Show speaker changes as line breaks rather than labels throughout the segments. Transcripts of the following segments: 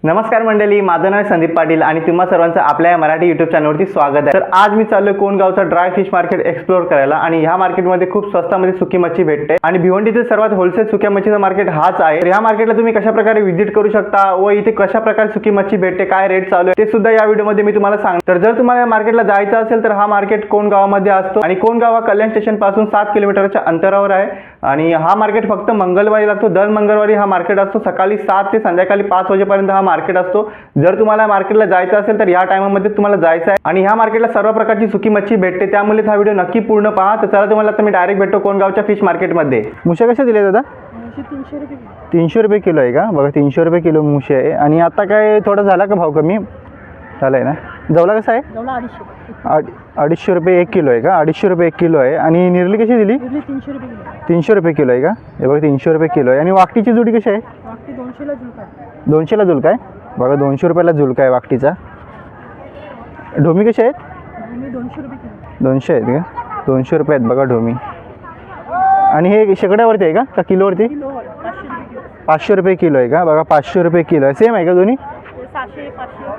नमस्कार मंडळी, माझं नाव संदीप पाटील आणि तुम्हा सर्वांचं आपल्या या मराठी यूट्यूब चॅनलवरती स्वागत आहे। तर आज मी चाललोय कोणगावचं ड्राय फिश मार्केट एक्सप्लोर करायला आणि ह्या मार्केटमध्ये खूप स्वस्तामध्ये सुकी मच्छी भेटते आणि भिवंडीतील सर्वात होलसेल सुक्या मच्छीचं मार्केट हाच आहे। तर ह्या मार्केटला तुम्ही कशा प्रकारे व्हिजिट करू शकता व इथे कशा प्रकारे सुकी मच्छी भेटते, काय रेट चालू आहे ते सुद्धा या व्हिडिओमध्ये मी तुम्हाला सांगतो। तर जर तुम्हाला या मार्केटला जायचं असेल तर हा मार्केट कोणगावमध्ये असतो आणि कोणगाव हा कल्याण स्टेशन पासून 7 किलोमीटरच्या अंतरावर आहे आणि हा मार्केट फक्त मंगळवारी लागतो। दर मंगळवारी हा मार्केट असतो, सकाळी 7 ते संध्याकाळी 5 वाजेपर्यंत हा मार्केट असतो। जर तुम्हाला मार्केटला जायचं असेल तर या टाइममध्ये तुम्हाला जायचं आहे आणि ह्या मार्केटला सर्व प्रकारची सुकी मच्छी भेटते, त्यामुळे हा व्हिडिओ नक्की पूर्ण पहा। तर चला तुम्हाला आता मी डायरेक्ट भेटतो कोणगावच्या फिश मार्केटमध्ये। मुशे कसे दिले दादा?
300 रुपये।
300 रुपये किलो आहे का? बघा 300 रुपये किलो मुशे आहे आणि आता काय थोडा झाला का भाव कमी झालाय ना? जवला कसा आहे?
जवला 250।
250 रुपये 1 किलो आहे का? 250 रुपये 1 किलो आहे आणि निर्ली कशी दिली?
300 रुपये किलो।
300 रुपये किलो आहे का? हे बघा 300 रुपये किलो आहे आणि वाकटीची जोडी कशी आहे?
वाकटी 200 ला झुलका आहे।
200 ला झुलका आहे बघा, 200 रुपयाला झुलका आहे वाकटीचा। ढोमी कशी आहेत?
ढोमी 200 रुपये किलो।
200 आहेत का? 200 रुपये आहेत बघा ढोमी। आणि हे शेकड्यावरती आहे का किलोवरती?
किलोवर 500 रुपये किलो।
500 रुपये किलो आहे का? बघा 500 रुपये किलो आहे। सेम आहे का दोन्ही?
700 500।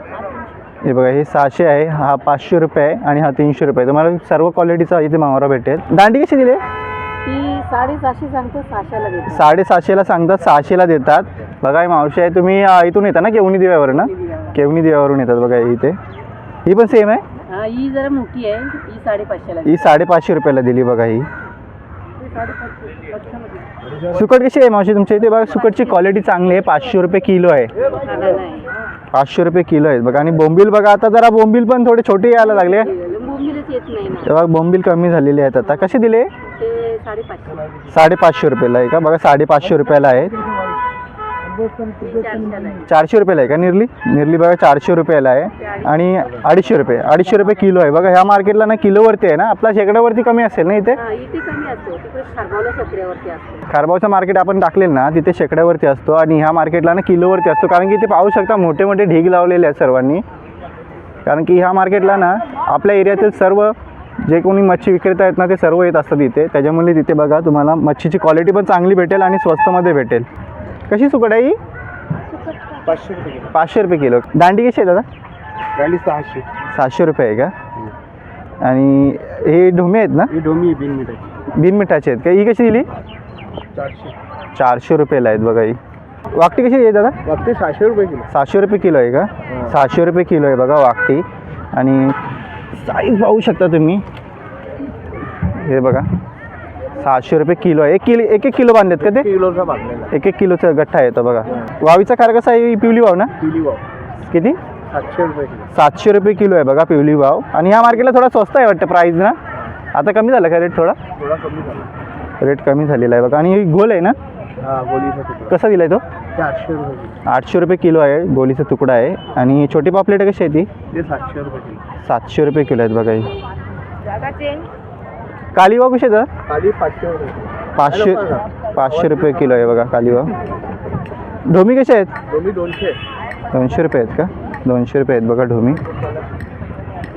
हे बघा हे 600 आहे, हा 500 रुपये आहे आणि हा 300 रुपये। तुम्हाला सर्व क्वालिटीचा इथे मावरा भेटेल। दांडी कशी दिली?
ती 750 सांगतो, 600 ला देतो।
750ला सांगतात, 600ला देतात। बघा ही मावशी आहे, तुम्ही इथून येता ना केवणी दिव्यावरून? केवणी दिव्यावरून येतात बघा इथे। ही पण सेम आहे?
हां, ही जरा मोठी आहे, ही 550 ला।
ही 550 रुपयाला दिली बघा ही।
550
सुकट कशी आहे मावशी तुमच्या इथे? बघा सुकटची क्वालिटी चांगली आहे, 500 रुपये किलो आहे। 500 रुपये किलो आहेत बघा। आणि बोंबील बघा, आता जरा बोंबील पण थोडे छोटे यायला लागले,
बोंबीलच येत नाही ना।
तेव्हा बोंबील कमी झालेले आहेत आता। कसे दिले?
ते 550।
550 रुपयाला आहे का? बघा 550 रुपयाला आहे। 400 रुपयाला आहे का निर्ली? निर्ली बघा 400 रुपयाला आहे आणि 250 रुपये 250 रुपये किलो आहे बघा। ह्या मार्केटला ना किलोवरती आहे ना, आपला शेकड्यावरती कमी असेल ना इथे?
इथे कमी असतो, तिकडे खारबावला शेकड्यावरती असतो।
खारबावचं मार्केट आपण टाकलेलं ना तिथे शेकड्यावरती असतो आणि ह्या मार्केटला ना किलोवरती असतो, कारण की इथे पाहू शकता मोठे मोठे ढीग लावलेले आहेत सर्वांनी। कारण की ह्या मार्केटला ना आपल्या एरियातील सर्व जे कोणी मच्छी विक्रेता आहेत ना ते सर्व येत असतात इथे, त्याच्यामुळे तिथे बघा तुम्हाला मच्छीची क्वालिटी पण चांगली भेटेल आणि स्वस्तमध्ये भेटेल। कशी सुकट आहे ही?
500 रुपये किलो।
500 रुपये किलो। दांडी कशी आहे दादा?
गाडी 600।
700 रुपये आहे का? आणि हे ढोमे आहेत ना?
ही डोमी बिन मिठाची।
बिन मिठाचे आहेत का? ही कशी दिली?
400।
400 रुपयाला आहेत बघा ही। वाकटी कशी आहे दादा?
वाकटे 600 रुपये किलो।
700 रुपये किलो आहे का? 700 रुपये किलो आहे बघा वाकटी। आणि साईज पाहू शकता तुम्ही, हे बघा 700 रुपये किलो आहे। एक किलो बांधलेत का ते?
किलोचा बांधलेला।
1 किलोचा गठ्ठा येतो बघा। वावीचा खार कसा आहे? पिवली वाव ना?
पिवली वाव
किती?
700 रुपये किलो।
700 रुपये किलो आहे बघा पिवली वाव। आणि ह्या मार्केटला थोडा स्वस्त आहे वाटतं प्राईस ना? आता कमी झालं का रेट? थोडा
कमी झाला,
रेट कमी झालेला आहे बघा। आणि ही गोल आहे ना,
हा गोलीचा तुकडा
कसा दिला आहे तो?
800 रुपये किलो।
800 रुपये किलो आहे, गोलीचा तुकडा आहे। आणि छोटी पापलेट कशी आहे ती?
ते 700 रुपये किलो।
700 रुपये किलो आहेत बघा ही।
जागा चेंज।
कालीवाव कशी आहे?
खाली 500 रुपये किलो।
500 रुपये किलो आहे बघा कालीवाव। ढोमी कसे आहेत?
डोमी 200।
200 रुपये आहेत का? 200 रुपये आहेत बघा ढोमी।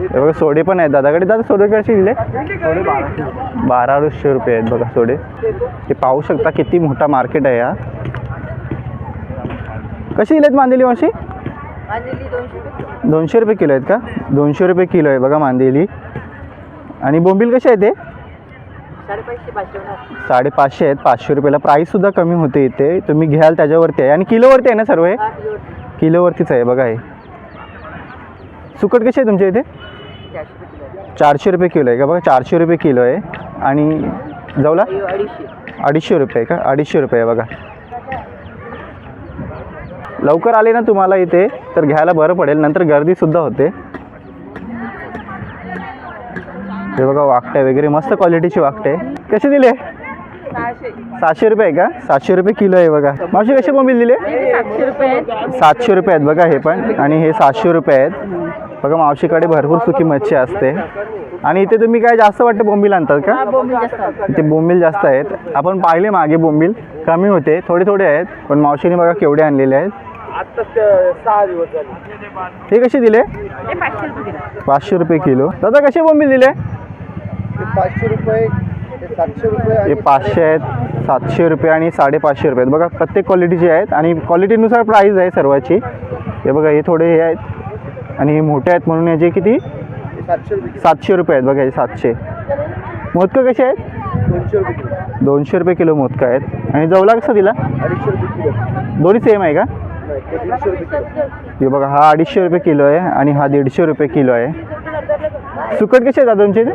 हे बघा सोडे पण आहेत दादाकडे। दादा सोडे कसे दिले?
थोडे 1200 रुपये।
1200 रुपये आहेत बघा सोडे। हे पाहू शकता किती मोठा मार्केट आहे हा। कशी दिलेत मांदेली मावशी? 200 रुपये किलो आहेत का? 200 रुपये किलो आहे बघा मांदेली। आणि बोंबील कसे आहे ते? 550 आहेत, 500 रुपयाला। प्राईससुद्धा कमी होते इथे, तुम्ही घ्याल त्याच्यावरती आहे। आणि किलोवरती आहे ना सर्व? हे किलोवरतीच आहे बघा हे। सुकट कशी आहे तुमच्या इथे? 400 रुपये किलो आहे का? बघा 400 रुपये किलो आहे। आणि जवला 250 रुपये का? 250 रुपये आहे बघा। लवकर आले ना तुम्हाला इथे तर घ्यायला बरं पडेल, नंतर गर्दीसुद्धा होते। हे बघा वाकटे वगैरे मस्त क्वालिटीची वाकटे। कसे दिले? 700 रुपये आहे का? 700 रुपये किलो आहे बघा। मावशी कसे बोंबील दिले?
700 रुपये।
700 रुपये आहेत बघा हे पण, आणि हे 700 रुपये आहेत बघा। मावशीकडे भरपूर सुकी मच्छी असते। आणि इथे तुम्ही काय जास्त वाटतं बोंबील आणतात का? इथे बोंबील जास्त आहेत। आपण पाहिले मागे बोंबील कमी होते, थोडे थोडे आहेत, पण मावशीने बघा केवढे आणलेले आहेत।
आता 6 दिवस झाले।
हे कसे दिले? 500 रुपये किलो। दादा कसे बोंबील दिले?
500 रुपये, 700 रुपये।
हे 500 आहेत, 700 रुपये आणि 550 रुपये आहेत बघा। प्रत्येक क्वालिटीचे आहेत आणि क्वालिटीनुसार प्राईस आहे सर्वाची। हे बघा हे थोडे हे आहेत आणि हे मोठे आहेत म्हणून याचे किती?
हे 700 रुपये
700 रुपये आहेत बघा हे 700. मोदकं कसे आहेत?
200 रुपये किलो
200 रुपये किलो मोदकं आहेत. आणि जवला कसा दिला?
250 रुपये किलो
दोन्ही सेम आहे का?
नाही ते 150 रुपये किलो
हे बघा हा 250 रुपये किलो आहे आणि हा 150 रुपये किलो आहे. सुकट कसे आहेत दादा तुमचे इथे?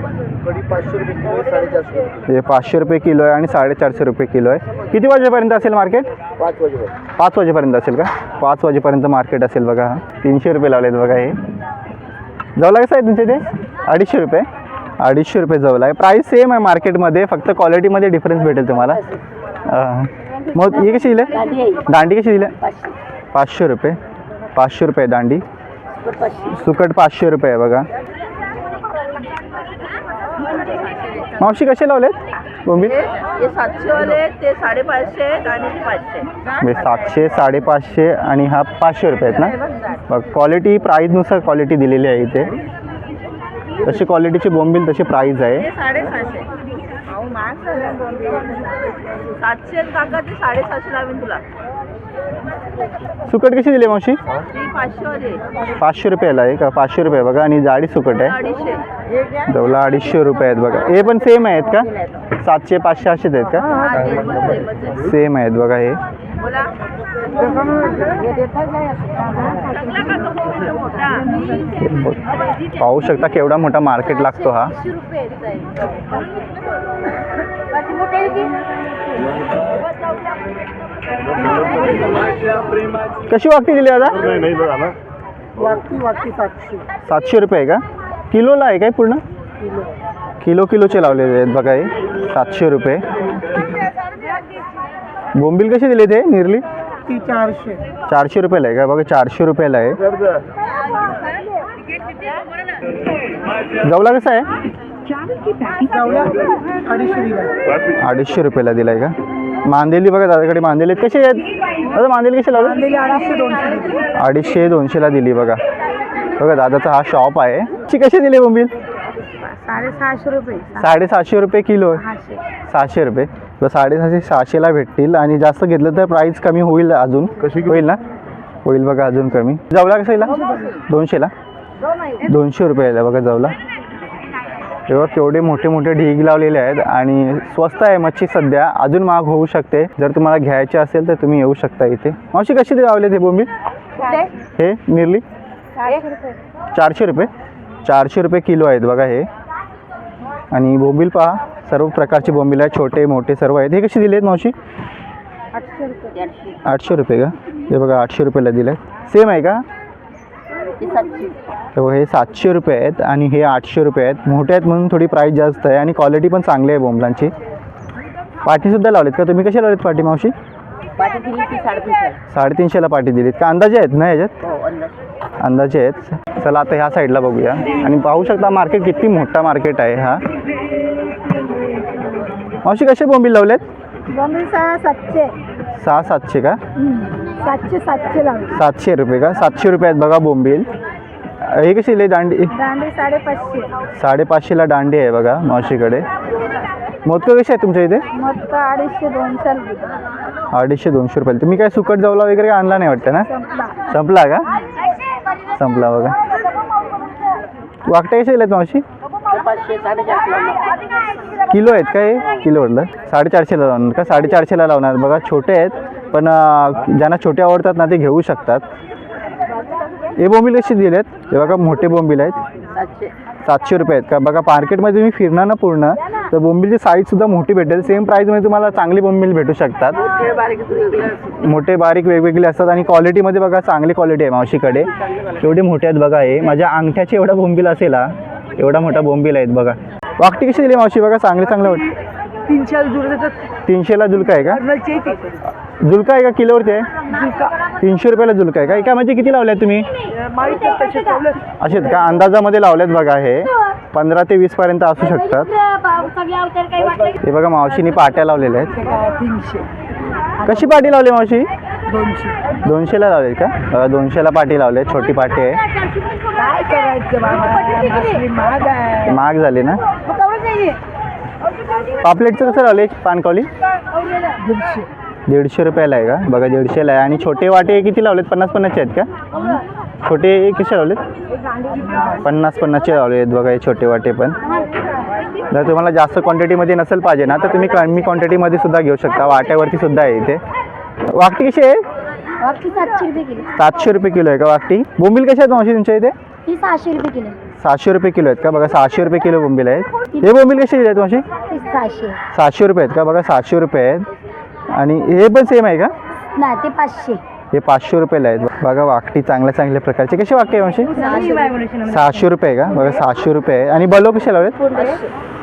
कढी 500 रुपये किलो 450 रुपये
हे 500 रुपये किलो आहे आणि 450 रुपये किलो आहे. किती वाजेपर्यंत असेल मार्केट?
5 वाजेवर
5 वाजेपर्यंत असेल का? 5 वाजेपर्यंत मार्केट असेल बघा. 300 रुपये लावले आहेत बघा हे. जवला कसं आहे तुमच्या इथे? 250 रुपये 250 रुपये जवला आहे. प्राईस सेम आहे मार्केटमध्ये, फक्त क्वालिटीमध्ये डिफरन्स भेटेल तुम्हाला. मग ही कशी दिली?
दांडी आहे
दांडी कशी दिली?
500
500 रुपये 500 रुपये दांडी.
सुकट 500
सुकट 500 रुपये आहे बघा. मावशी कसे लावलेत बोंबील?
हे 700 वाले ते 550 आणि 500.
700 550 आणि हा 500 रुपये आहेत ना. बघ क्वालिटी प्राईजनुसार क्वालिटी दिलेली आहे इथे. तशी क्वालिटीची बोंबील तशी प्राईज आहे.
750. अहो महाग झालं बोंबील. 700 काका ते 750 लावेन तुला.
सुकट कशी दिली मावशी?
ती 500 वाली
500 रुपयाला आहे का? 500 रुपये बघा. आणि जाडी सुकट आहे
250.
जवला 250 रुपये आहेत बघा. हे पण सेम आहेत का? 700 500 असेच आहेत का?
हा ते पण सेमच आहे.
सेम आहेत बघा हे.
बोला हे देतात नाही मोठा.
पाहू शकता केवढा मोठा मार्केट लागतो हा.
80 रुपये
कशी वागती दिली आता?
वागती 700
700 रुपये आहे का? किलोला आहे काय पूर्ण? किलोचे लावलेले आहेत बघा हे. 700 रुपये. बोंबील कशी दिली ते निरली?
ती 400
400 रुपयाला आहे का? बघा 400 रुपयाला आहे. जवला कसा आहे? 250 रुपयाला दिलाय का? मांदेली बघा दादाकडे मांदेली आहेत. कसे आहेत दादा मांदेली कसे लावले? 250 200ला दिली बघा. बघा दादाचा हा शॉप आहे. कशी दिली बोंबील?
750 रुपये
750 रुपये किलो आहे. 600 रुपये. 750 600ला भेटतील आणि जास्त घेतलं तर प्राईस कमी होईल अजून. होईल ना? होईल बघा अजून कमी. जवला कसाला? 200ला 200 रुपयाला बघा जवला. तेव्हा केवढे मोठे मोठे ढीग लावलेले आहेत आणि स्वस्त आहे मच्छी सध्या. अजून महाग होऊ शकते. जर तुम्हाला घ्यायचे असेल तर तुम्ही येऊ शकता इथे. मावशी कशी लावले ते बोंबील? हे निरली 400 रुपये 400 रुपये किलो आहेत बघा हे. आणि बोंबील पहा सर्व प्रकारचे बोंबील आहेत, छोटे मोठे सर्व आहेत. हे कशी दिले आहेत मावशी? 800 रुपये का? हे बघा 800 रुपयाला दिले आहेत. सेम आहे का? तर हे 700 रुपये आहेत आणि हे 800 रुपये आहेत. मोठे आहेत म्हणून थोडी प्राईस जास्त आहे आणि क्वालिटी पण चांगली आहे बोंबलांची. पाटीसुद्धा लावलेत का तुम्ही? कशा लावलेत पाटी मावशी?
पाटी दिली ती 350.
350ला पाटी दिलीत का? अंदाजे आहेत ना ह्याच्यात?
हो अंदाज.
अंदाजे आहेत. चला आता ह्या साईडला बघूया. आणि पाहू शकता मार्केट किती मोठा मार्केट आहे हा. मावशी कसे बोंबील लावलेत?
बोंबील 700
700 का?
700 लावली.
700 रुपये का? 700 रुपये आहेत बघा बोंबील. हे कशी दिली दांडी?
दांडी 550.
550ला दांडी आहे बघा मावशीकडे. मोदकं कसे आहेत तुमच्या इथे?
मग 250 200
250 200 रुपये. तुम्ही काय सुकट जवला वगैरे काय आणला नाही वाटतं ना? संपला का? संपला बघा. वाकटे कसे दिलेत मावशी?
500 450
किलो आहेत का हे? किलो म्हटलं 450ला लावणार का? 450ला लावणार बघा. छोटे आहेत पण ज्यांना छोटे आवडतात ना ते घेऊ शकतात. हे बोंबील कसे दिलेत? हे बघा मोठे बोंबील आहेत. 700 रुपये आहेत का? बघा मार्केटमध्ये तुम्ही फिरणार ना पूर्ण तर बोंबीलची साईजसुद्धा मोठी भेटेल. सेम प्राईजमध्ये तुम्हाला चांगली बोंबील भेटू शकतात. मोठे बारीक वेगवेगळे असतात आणि क्वालिटीमध्ये बघा चांगली क्वालिटी आहे मावशीकडे. एवढे मोठे आहेत बघा. हे माझ्या अंगठ्याचे एवढा बोंबील असेल हा. एवढा मोठा बोंबील आहेत बघा. वाकटी कशी दिली मावशी? बघा चांगले वाटते. 300ला जुलका आहे का? जुलका आहे का? किलोवरती आहे? 300 रुपयाला जुलका आहे का? एका म्हणजे किती लावल्यात तुम्ही? असेच का? अंदाजामध्ये लावल्यात बघा. हे 15 ते 20 पर्यंत असू शकतात. हे बघा मावशीने पाट्या लावलेल्या आहेत.
300
कशी पाटी लावली मावशी? 200ला लावले का? 200ला पाटी लावले. छोटी पाटी आहे.
काय करायचं बाबा?
महाग झाली ना? पापलेटचं कसं लावले? पानकवली 150 रुपयाला आहे का बघा 150ला आहे. आणि छोटे वाटे किती लावलेत 50-50चे आहेत का छोटे कसे लावलेत 50-50चे लावले आहेत बघा हे छोटे वाटे पण. जर तुम्हाला जास्त क्वांटिटीमध्ये नसेल पाहिजे ना तर तुम्ही कमी क्वांटिटीमध्ये सुद्धा घेऊ शकता. वाट्यावरती सुद्धा आहे इथे. वाकटी कशी आहे
वाकटी 700 रुपये किलो.
700 रुपये किलो आहे का वाकटी. बोंबील कशी आहेत मावशी तुमच्या इथे
ही 600 रुपये किलो.
700 रुपये किलो आहेत का बघा 600 रुपये किलो बोंबील आहेत. हे बोंबील कशी आहेत मावशी
ही 600.
700 रुपये आहेत का बघा 700 रुपये आहेत. आणि हे पण सेम आहे का
नाही ते 500.
हे 500 रुपयाला आहेत बघा. वाकटी चांगल्या प्रकारचे कशी वाकटी आहे मावशी 600 रुपये आहे का बघा 600 रुपये आहे. आणि बलोक कसे लावलेत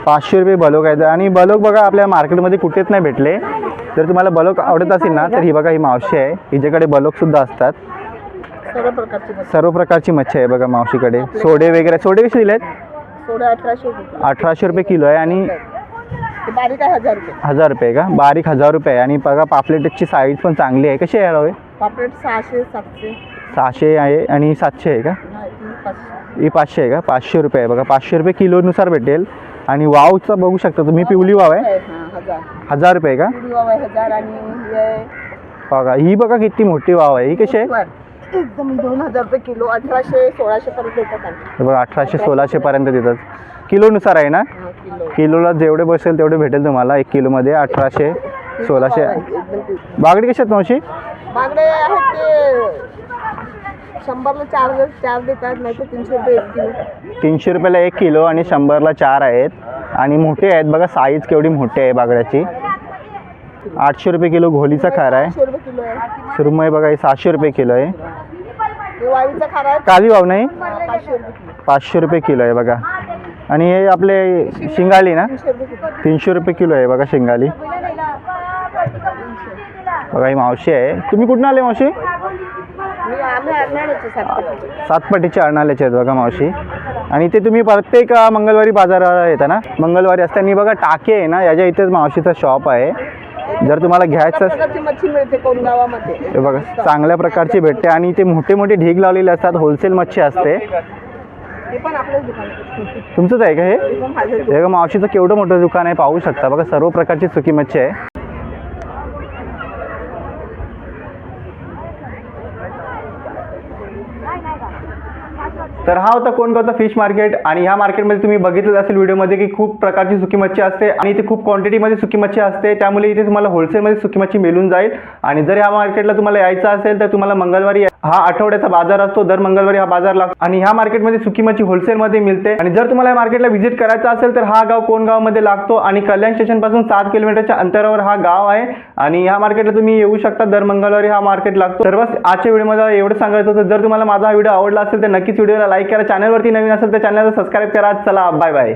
500 रुपये बलोक आहेत. आणि बलोक बघा आपल्या मार्केटमध्ये कुठेच नाही भेटले. जर तुम्हाला बलोक आवडत असेल ना तर ही बघा ही मावशी आहे हिच्याकडे बलोक सुद्धा असतात. सर्व प्रकारची मच्छी आहे बघा मावशीकडे. सोडे वगैरे सोडे कसे दिले आहेत
सोडा 1800 रुपये
1800 रुपये किलो आहे. आणि
बारीक आहे 1000 रुपये
1000 रुपये का बारीक 1000 रुपये आहे. आणि बघा पापलेटची साईज पण चांगली आहे. कशी आहे हवे
पापलेट 600 700
600 आहे आणि 700 आहे का ही 500 आहे का 500 रुपये आहे बघा 500 रुपये किलोनुसार भेटेल. आणि वावचा बघू शकता तुम्ही पिवली वाव आहे 1000 रुपये का
1000 आणि
बघा ही बघा किती मोठी वाव आहे. ही कशी आहे
एकदम 2000 रुपये किलो 1800 1600 पर्यंत देतात आम्ही.
हे बघा 1800-1600 पर्यंत देतात. किलोनुसार आहे ना किलोला जेवढे बसेल तेवढे भेटेल तुम्हाला 1 किलोमध्ये 1800-1600. बागडी कशी आहेत मावशी
बांगडे आहेत ते 100ला 4 देतात नाही तर 300 रुपये 1 किलो.
300 रुपयाला 1 किलो आणि 100ला 4 आहेत. आणि मोठे आहेत बघा साईज केवढी मोठी आहे बागड्याची. 800 रुपये किलो घोलीचा खारा आहे.
100 रुपये किलो आहे.
सुरमई बघा हे 700 रुपये किलो आहे.
हे वाळीचा खारा आहे
काली वाव नाही
500 रुपये किलो.
500 रुपये किलो आहे बघा. आणि हे आपले शिंगाली ना
300 रुपये किलो.
300 रुपये किलो आहे बघा शिंगाली. बघा ही मावशी आहे. तुम्ही कुठून आले मावशी
आम्ही अर्नाळ्याचे सातपाटी.
सातपाटीचे अर्नाल्याचे आहेत बघा मावशी. आणि ते तुम्ही प्रत्येक मंगळवारी बाजाराला येता ना मंगळवारी असताना बघा टाके आहे ना याच्या इथेच मावशीचा शॉप आहे. जर तुम्हाला घ्यायचं
प्रकारची मच्छी मिळते कोण गावामध्ये.
हे बघा चांगल्या प्रकारची भेटते. आणि ते मोठे मोठे ढीग लावलेले असतात. होलसेल मच्छी असते.
हे पण आपल्याच दुकानात
तुमचंच आहे का हे
पण माझं
हे बघा मावशीचं केवढं मोठं दुकान आहे पाहू शकता बघा. सर्व प्रकारची सुकी मच्छी आहे. तर हा होता कोणगावचा फिश मार्केट. आणि ह्या मार्केटमध्ये तुम्ही बघितलं असेल व्हिडिओमध्ये की खूप प्रकारची सुकी मच्छी असते आणि इथे खूप क्वांटिटीमध्ये सुकी मच्छी असते. त्यामुळे इथे तुम्हाला होलसेलमध्ये सुकी मच्छी मिळून जाईल. आणि जर ह्या मार्केटला तुम्हाला यायचं असेल तर तुम्हाला मंगळवारी हा आठवड्याचा बाजार असतो. दर मंगळवारी हा बाजार लागतो. आणि ह्या मार्केटमध्ये सुकी मच्छी होलसेलमध्ये मिळते. आणि जर तुम्हाला या मार्केटला व्हिजिट करायचं असेल तर हा गाव कोणगावमध्ये लागतो. आणि कल्याण स्टेशन पासून 7 किलोमीटरच्या अंतरावर हा गाव आहे. आणि ह्या मार्केटला तुम्ही येऊ शकता. दर मंगळवारी हा मार्केट लागतो. सर्व आजच्या व्हिडिओमध्ये एवढं सांगायचं होतं. जर तुम्हाला माझा हा व्हिडिओ आवडला असेल तर नक्कीच व्हिडिओला लाईक करा. चॅनलवरती नवीन असेल तर चॅनलला सबस्क्राईब करा. चला बाय बाय.